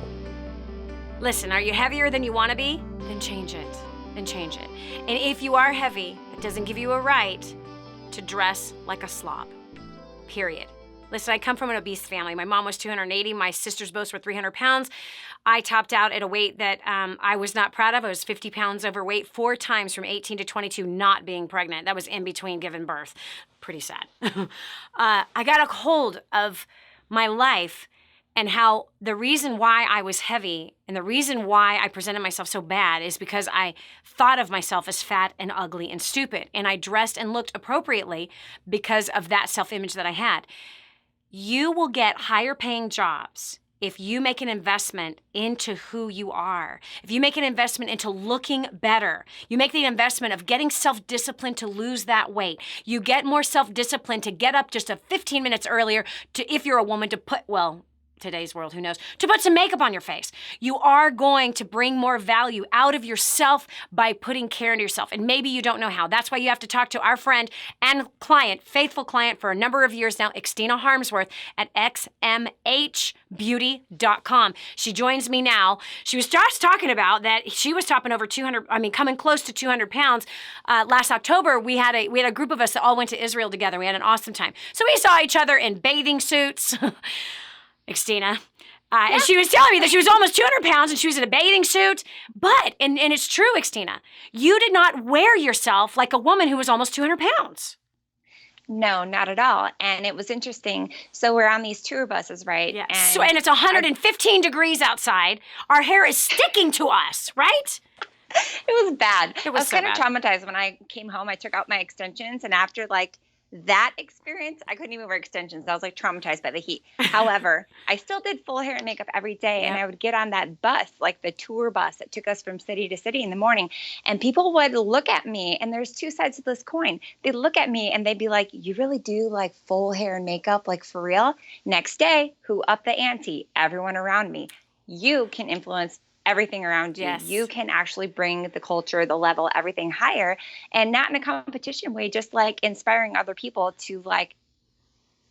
Listen, are you heavier than you want to be? Then change it. Then change it. And if you are heavy, it doesn't give you a right to dress like a slob. Period. Listen, I come from an obese family. My mom was 280. My sisters both were 300 pounds. I topped out at a weight that I was not proud of. I was 50 pounds overweight 4 times from 18 to 22, not being pregnant. That was in between giving birth. Pretty sad. I got a hold of my life and how the reason why I was heavy and the reason why I presented myself so bad is because I thought of myself as fat and ugly and stupid. And I dressed and looked appropriately because of that self-image that I had. You will get higher paying jobs if you make an investment into who you are, if you make an investment into looking better, you make the investment of getting self-discipline to lose that weight. You get more self-discipline to get up just 15 minutes earlier to, if you're a woman, to put, well, today's world, who knows, to put some makeup on your face. You are going to bring more value out of yourself by putting care into yourself. And maybe you don't know how. That's why you have to talk to our friend and client, faithful client for a number of years now, Xtina Harmsworth at xmhbeauty.com. She joins me now. She was just talking about that she was topping over 200, coming close to 200 pounds. Last October, we had a group of us that all went to Israel together. We had an awesome time. So we saw each other in bathing suits. Xtina. And she was telling me that she was almost 200 pounds and she was in a bathing suit. But, and it's true, Xtina, you did not wear yourself like a woman who was almost 200 pounds. No, not at all. And it was interesting. So we're on these tour buses, right? Yeah. And it's 115 degrees outside. Our hair is sticking to us, right? It was bad. It was I was so kind of bad. traumatized when I came home. I took out my extensions, and after like that experience, I couldn't even wear extensions. I was like traumatized by the heat. However, I still did full hair and makeup every day, and I would get on that bus, like the tour bus that took us from city to city in the morning, and people would look at me, and there's two sides of this coin. They'd look at me and they'd be like, you really do like full hair and makeup, like for real? Next day, who upped the ante? Everyone around me. You can influence everything around you. Yes. You can actually bring the culture, the level, everything higher, and not in a competition way, just like inspiring other people to like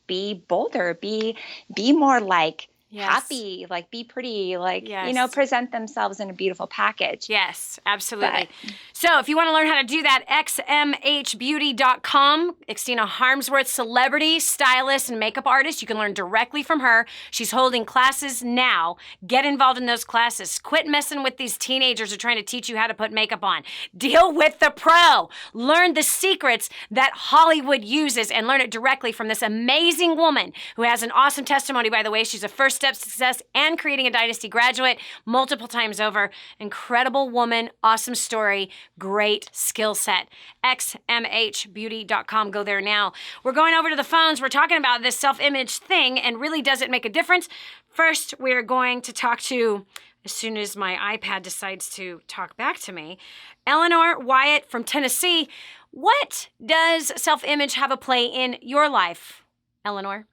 be bolder, be more like happy, like be pretty, like, you know, present themselves in a beautiful package. Yes, absolutely. So if you want to learn how to do that, xmhbeauty.com. Xtina Harmsworth, celebrity, stylist, and makeup artist. You can learn directly from her. She's holding classes now. Get involved in those classes. Quit messing with these teenagers who are trying to teach you how to put makeup on. Deal with the pro. Learn the secrets that Hollywood uses and learn it directly from this amazing woman who has an awesome testimony, by the way. She's a first step success and creating a dynasty graduate multiple times over. Incredible woman, awesome story, great skill set. xmhbeauty.com. Go there now. We're going over to the phones. We're talking about this self-image thing, and really, does it make a difference? First, we're going to talk to, as soon as my iPad decides to talk back to me, Elanor Wyatt from Tennessee. What does self-image have a play in your life, Elanor?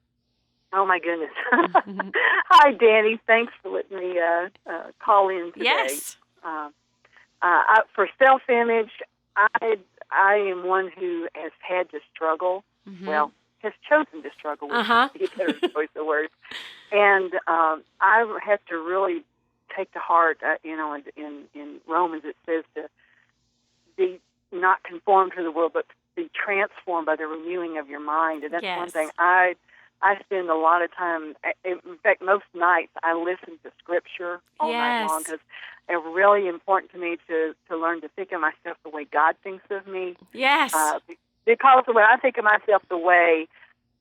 Oh, my goodness. Hi, Dani. Thanks for letting me call in today. Yes. For self-image, I am one who has had to struggle, well, has chosen to struggle with a better choice of words. And I have to really take to heart, in Romans it says to be not conformed to the world, but be transformed by the renewing of your mind. And that's one thing I spend a lot of time, in fact, most nights I listen to scripture all night long because it's really important to me to learn to think of myself the way God thinks of me. Yes. Because when I think of myself the way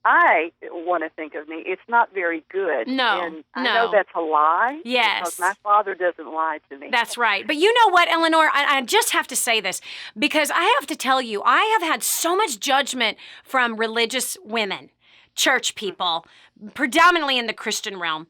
I want to think of me, it's not very good. No, and I know that's a lie. Yes. Because my Father doesn't lie to me. That's right. But you know what, Elanor? I just have to say this because I have to tell you, I have had so much judgment from religious women, church people, predominantly in the Christian realm,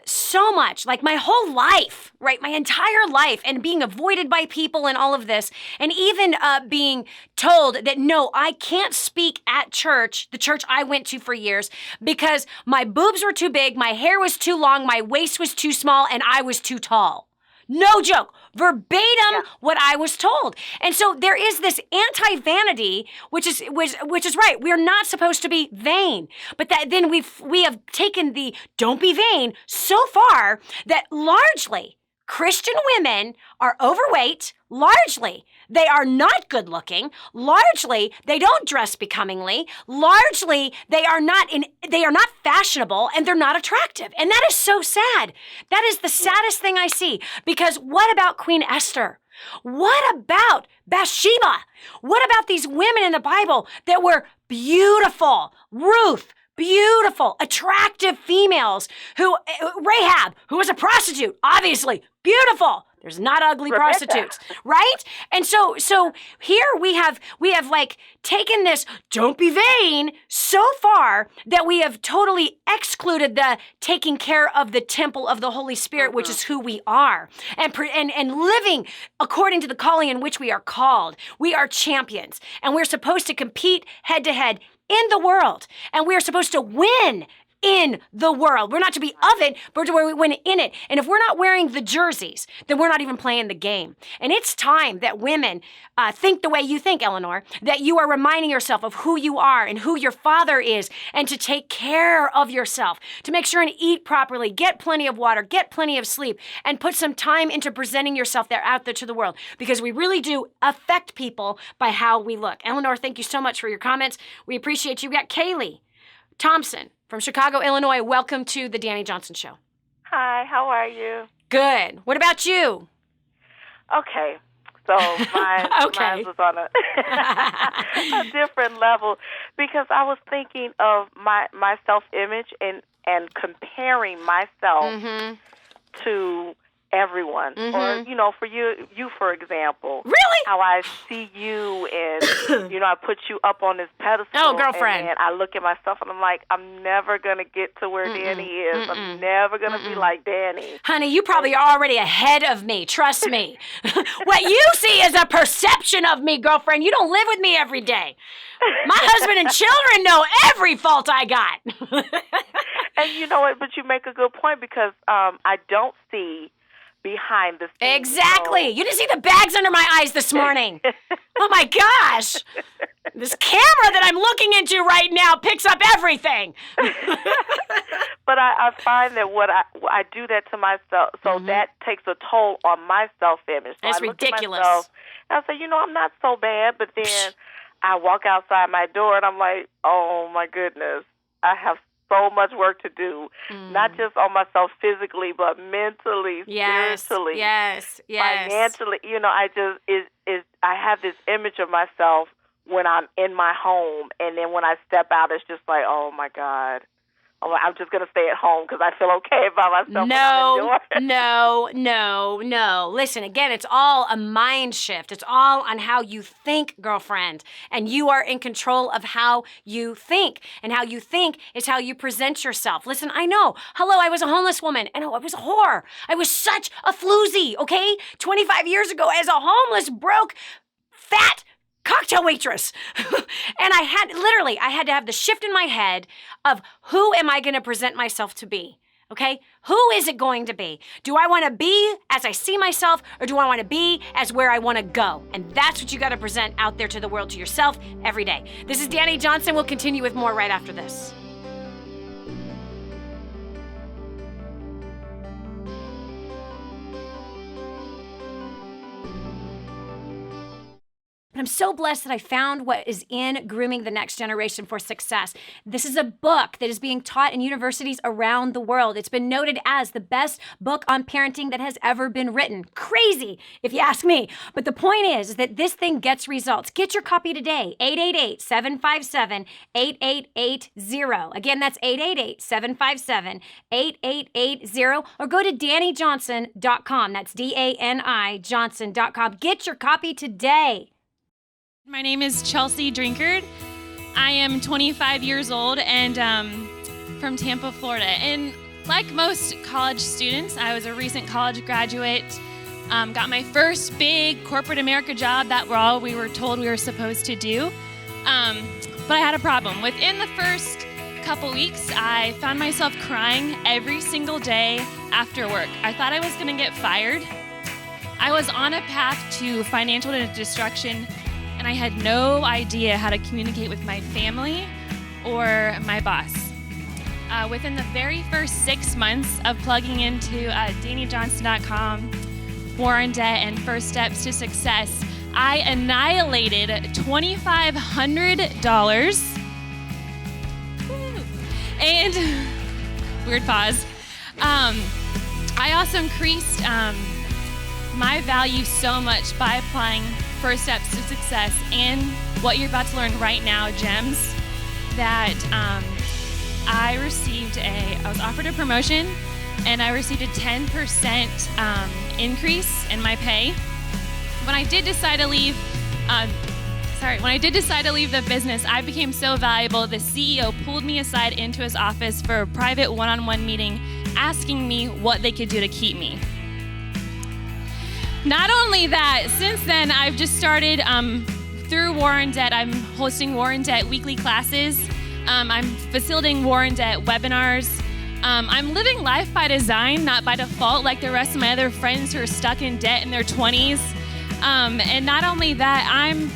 so much, like my whole life, right? My entire life, and being avoided by people and all of this, and even being told that, no, I can't speak at church, the church I went to for years, because my boobs were too big, my hair was too long, my waist was too small, and I was too tall. No joke. Verbatim what I was told. And so there is this anti-vanity, which is right. We're not supposed to be vain. But that then we have taken the don't be vain so far that largely Christian women are overweight. Largely, they are not good looking. Largely, they don't dress becomingly. Largely, they are not fashionable, and they're not attractive. And that is so sad. That is the saddest thing I see. Because what about Queen Esther? What about Bathsheba? What about these women in the Bible that were beautiful? Ruth, beautiful, attractive females Rahab, who was a prostitute, obviously, beautiful. There's not ugly prostitutes, right? And so here we have like taken this don't be vain so far that we have totally excluded the taking care of the temple of the Holy Spirit, which is who we are, and living according to the calling in which we are called. We are champions, and we're supposed to compete head to head in the world, and we're supposed to win in the world. We're not to be of it, but we're to win in it. And if we're not wearing the jerseys, then we're not even playing the game. And it's time that women think the way you think, Elanor, that you are reminding yourself of who you are and who your Father is, and to take care of yourself, to make sure and eat properly, get plenty of water, get plenty of sleep, and put some time into presenting yourself out there to the world, because we really do affect people by how we look. Elanor, thank you so much for your comments. We appreciate you. We got Kaylee Thompson from Chicago, Illinois. Welcome to the Dani Johnson Show. Hi, how are you? Good. What about you? Okay. So mine was on a different level, because I was thinking of my self-image and comparing myself to everyone. Or, you know, for you for example. Really? How I see you and, you know, I put you up on this pedestal. Oh, girlfriend. And I look at myself and I'm like, I'm never going to get to where Dani is. I'm never going to be like Dani. Honey, you probably are already ahead of me. Trust me. What you see is a perception of me, girlfriend. You don't live with me every day. My husband and children know every fault I got. And you know what? But you make a good point because I don't see behind the scenes. Exactly. You didn't see the bags under my eyes this morning. Oh my gosh. This camera that I'm looking into right now picks up everything. But I find that what I do that to myself, so that takes a toll on my self-image. So That's I look ridiculous. At myself, and I say, you know, I'm not so bad. But then I walk outside my door and I'm like, oh my goodness, I have so much work to do, not just on myself physically, but mentally, spiritually, financially. You know, I have this image of myself when I'm in my home, and then when I step out, it's just like, oh my God. I'm just going to stay at home because I feel okay by myself. No. Listen, again, it's all a mind shift. It's all on how you think, girlfriend. And you are in control of how you think. And how you think is how you present yourself. Listen, I know. Hello, I was a homeless woman. And I was a whore. I was such a floozy, okay? 25 years ago, as a homeless, broke, fat cocktail waitress. And I had to have the shift in my head of who am I going to present myself to be? Okay? Who is it going to be? Do I want to be as I see myself, or do I want to be as where I want to go? And that's what you got to present out there to the world, to yourself every day. This is Dani Johnson. We'll continue with more right after this. But I'm so blessed that I found what is in Grooming the Next Generation for Success. This is a book that is being taught in universities around the world. It's been noted as the best book on parenting that has ever been written. Crazy, if you ask me. But the point is that this thing gets results. Get your copy today, 888-757-8880. Again, that's 888-757-8880. Or go to DaniJohnson.com. That's DANI Johnson.com. Get your copy today. My name is Chelsea Drinkard. I am 25 years old and from Tampa, Florida. And like most college students, I was a recent college graduate, got my first big corporate America job that we were told we were supposed to do. But I had a problem. Within the first couple weeks, I found myself crying every single day after work. I thought I was going to get fired. I was on a path to financial destruction, and I had no idea how to communicate with my family or my boss. Within the very first 6 months of plugging into DaniJohnson.com, War on Debt, and First Steps to Success, I annihilated $2,500. And, weird pause. I also increased my value so much by applying First Steps to Success and what you're about to learn right now, gems, that I was offered a promotion, and I received a 10% increase in my pay. When I did decide to leave the business, I became so valuable, the CEO pulled me aside into his office for a private one-on-one meeting, asking me what they could do to keep me. Not only that, since then, I've just started, through War on Debt, I'm hosting War on Debt weekly classes. I'm facilitating War on Debt webinars. I'm living life by design, not by default, like the rest of my other friends who are stuck in debt in their 20s. And not only that, I'm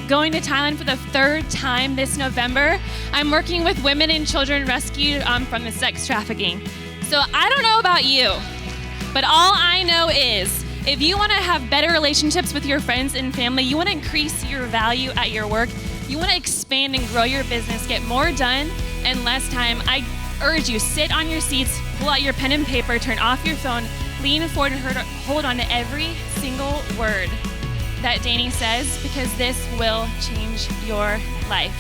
going to Thailand for the 3rd time this November. I'm working with women and children rescued from the sex trafficking. So I don't know about you, but all I know is, if you want to have better relationships with your friends and family, you want to increase your value at your work, you want to expand and grow your business, get more done in less time, I urge you, sit on your seats, pull out your pen and paper, turn off your phone, lean forward and hold on to every single word that Dani says, because this will change your life.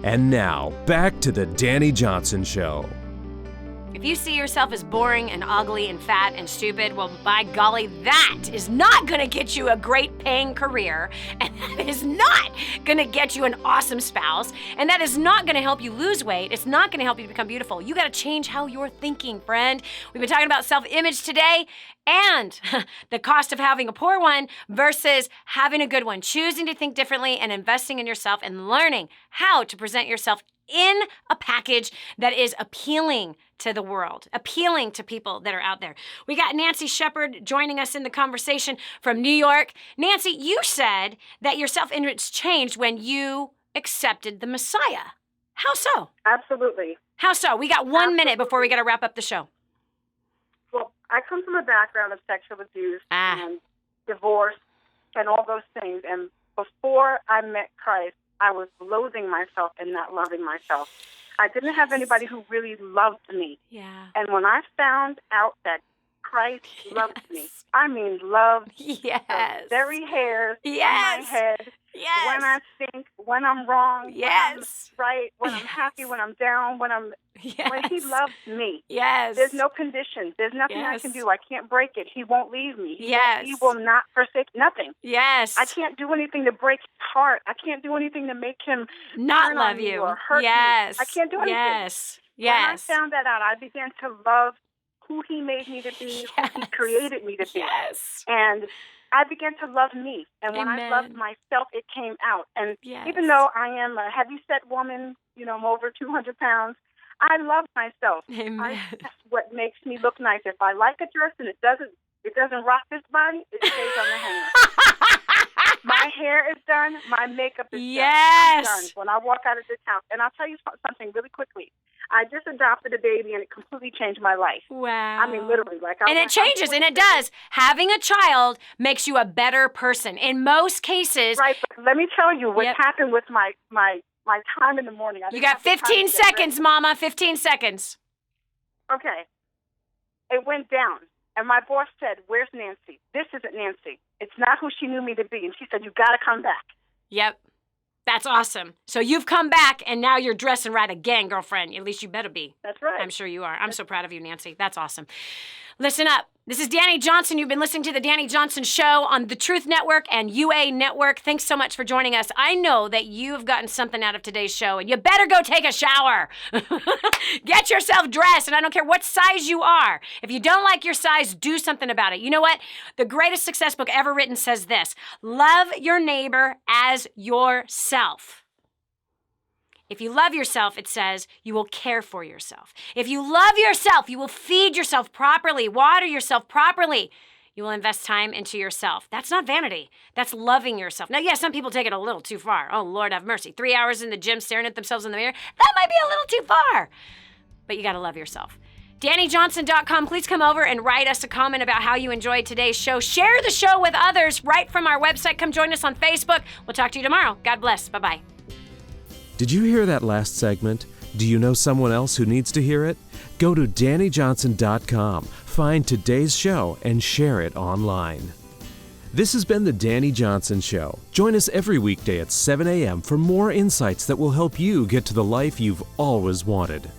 And now, back to the Dani Johnson Show. If you see yourself as boring and ugly and fat and stupid, well, by golly, that is not going to get you a great paying career, and that is not going to get you an awesome spouse, and that is not going to help you lose weight. It's not going to help you become beautiful. You got to change how you're thinking, friend. We've been talking about self-image today and the cost of having a poor one versus having a good one. Choosing to think differently and investing in yourself and learning how to present yourself in a package that is appealing to the world, appealing to people that are out there. We got Nancy Shepard joining us in the conversation from New York. Nancy, you said that your self-image changed when you accepted the Messiah. How so? Absolutely. How so? We got 1 minute before we got to wrap up the show. Well, I come from a background of sexual abuse and divorce and all those things. And before I met Christ, I was loathing myself and not loving myself. I didn't have anybody who really loved me. Yeah. And when I found out that Christ loved me, I mean loved the very hairs on my head, when I think, when I'm wrong, when I'm right, when I'm happy, when I'm down, when he loves me. There's no condition. There's nothing I can do. I can't break it. He won't leave me. He will not forsake nothing. I can't do anything to break his heart. I can't do anything to make him not turn love on me you or hurt me. I can't do anything. When I found that out, I began to love who he made me to be, who he created me to be. And I began to love me. And when I loved myself, it came out. And even though I am a heavy-set woman, you know, I'm over 200 pounds, I love myself. That's what makes me look nice. If I like a dress and it doesn't rock this body, it stays on the hanger. My hair is done. My makeup is done. I'm done when I walk out of this house. And I'll tell you something really quickly. I just adopted a baby, and it completely changed my life. Wow. I mean, literally. And it changes, and it does. Having a child makes you a better person. In most cases. Right, but let me tell you what happened with my time in the morning. You got 15 seconds, Mama, 15 seconds. Okay. It went down, and my boss said, "Where's Nancy? This isn't Nancy. It's not who she knew me to be." And she said, "You got to come back." Yep. That's awesome. So you've come back, and now you're dressing right again, girlfriend. At least you better be. That's right. I'm sure you are. I'm so proud of you, Nancy. That's awesome. Listen up. This is Dani Johnson. You've been listening to the Dani Johnson Show on the Truth Network and UA Network. Thanks so much for joining us. I know that you've gotten something out of today's show, and you better go take a shower. Get yourself dressed, and I don't care what size you are. If you don't like your size, do something about it. You know what? The greatest success book ever written says this: love your neighbor as yourself. If you love yourself, it says, you will care for yourself. If you love yourself, you will feed yourself properly, water yourself properly. You will invest time into yourself. That's not vanity. That's loving yourself. Now, yeah, some people take it a little too far. Oh, Lord have mercy. 3 hours in the gym staring at themselves in the mirror. That might be a little too far. But you got to love yourself. DaniJohnson.com. Please come over and write us a comment about how you enjoyed today's show. Share the show with others right from our website. Come join us on Facebook. We'll talk to you tomorrow. God bless. Bye-bye. Did you hear that last segment? Do you know someone else who needs to hear it? Go to DaniJohnson.com, find today's show, and share it online. This has been the Dani Johnson Show. Join us every weekday at 7 a.m. for more insights that will help you get to the life you've always wanted.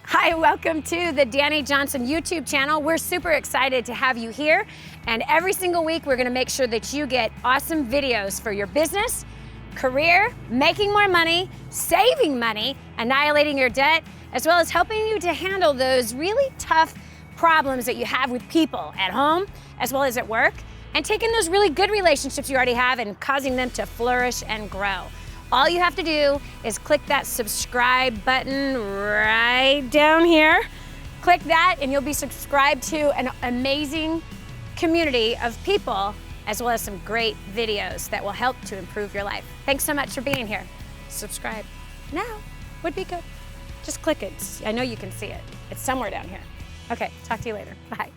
Hi, welcome to the Dani Johnson YouTube channel. We're super excited to have you here. And every single week, we're going to make sure that you get awesome videos for your business, career, making more money, saving money, annihilating your debt, as well as helping you to handle those really tough problems that you have with people at home as well as at work, and taking those really good relationships you already have and causing them to flourish and grow. All you have to do is click that subscribe button right down here. Click that and you'll be subscribed to an amazing community of people as well as some great videos that will help to improve your life. Thanks so much for being here. Subscribe now would be good. Just click it. I know you can see it. It's somewhere down here. Okay, talk to you later. Bye.